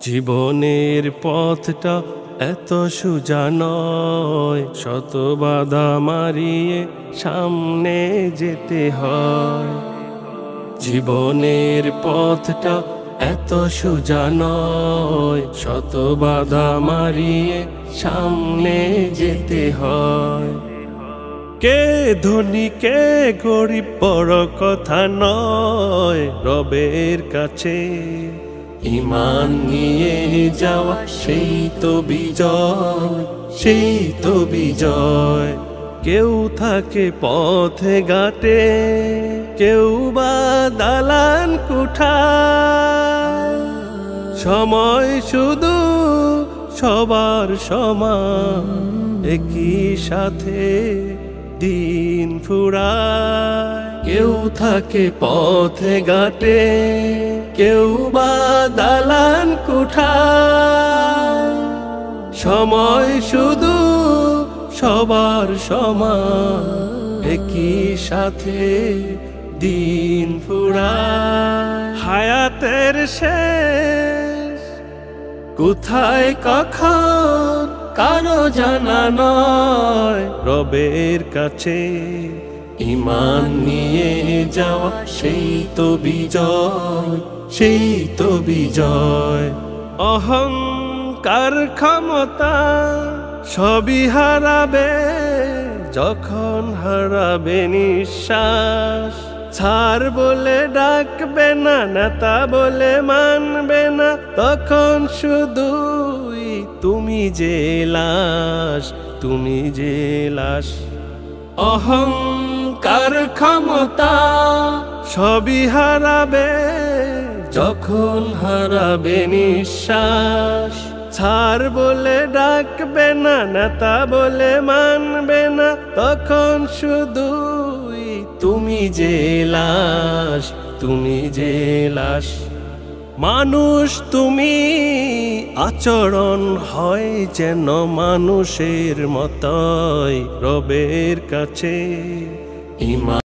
জীবনের পথটা এত সোজা নয়, শত বাধা মারিয়ে সামনে যেতে হয়। জীবনের পথটা এত সোজা নয়, শত বাধা মারিয়ে সামনে যেতে হয়। কে ধনী কে গরিব বড় কথা নয়, রবের কাছে ঈমান নিয়ে যাওয়া সেই তো বিজয়, সেই তো বিজয়। কেউ থাকে পথে ঘাটে, কেউ বা দালান কুঠায়। সময় শুধু সবার সমান, একই সাথে দিন ফুরায়। কেউ থাকে পথে ঘাটে, কেউ বা দালান কুঠায়। সময় শুধু সবার সমান, একই সাথে দিন ফুরায়। হায়াতের শেষ কোথায় কখন কারো জানা নয়, রবের কাছে ঈমান নিয়ে যাওয়া সেই তো বিজয়, সেই তো বিজয়। অহংকার ক্ষমতা সবই হারাবে যখন হারাবে নিঃশ্বাস। ছাড় বলে ডাকবে না, নেতা বলে মানবে না, তখন শুধুই তুমি যে লাশ, তুমি যে লাশ। অহংকার ক্ষমতা সবই হারাবে যখন হারাবে নিঃশ্বাস। ছাড় বলে ডাকবে না, নেতা বলে মানবে না, তখন শুধুই তুমি যে লাশ, তুমি যে লাশ। মানুষ তুমি, আচরণ হয় যেন মানুষের মতোই, রবের কাছে ঈমান।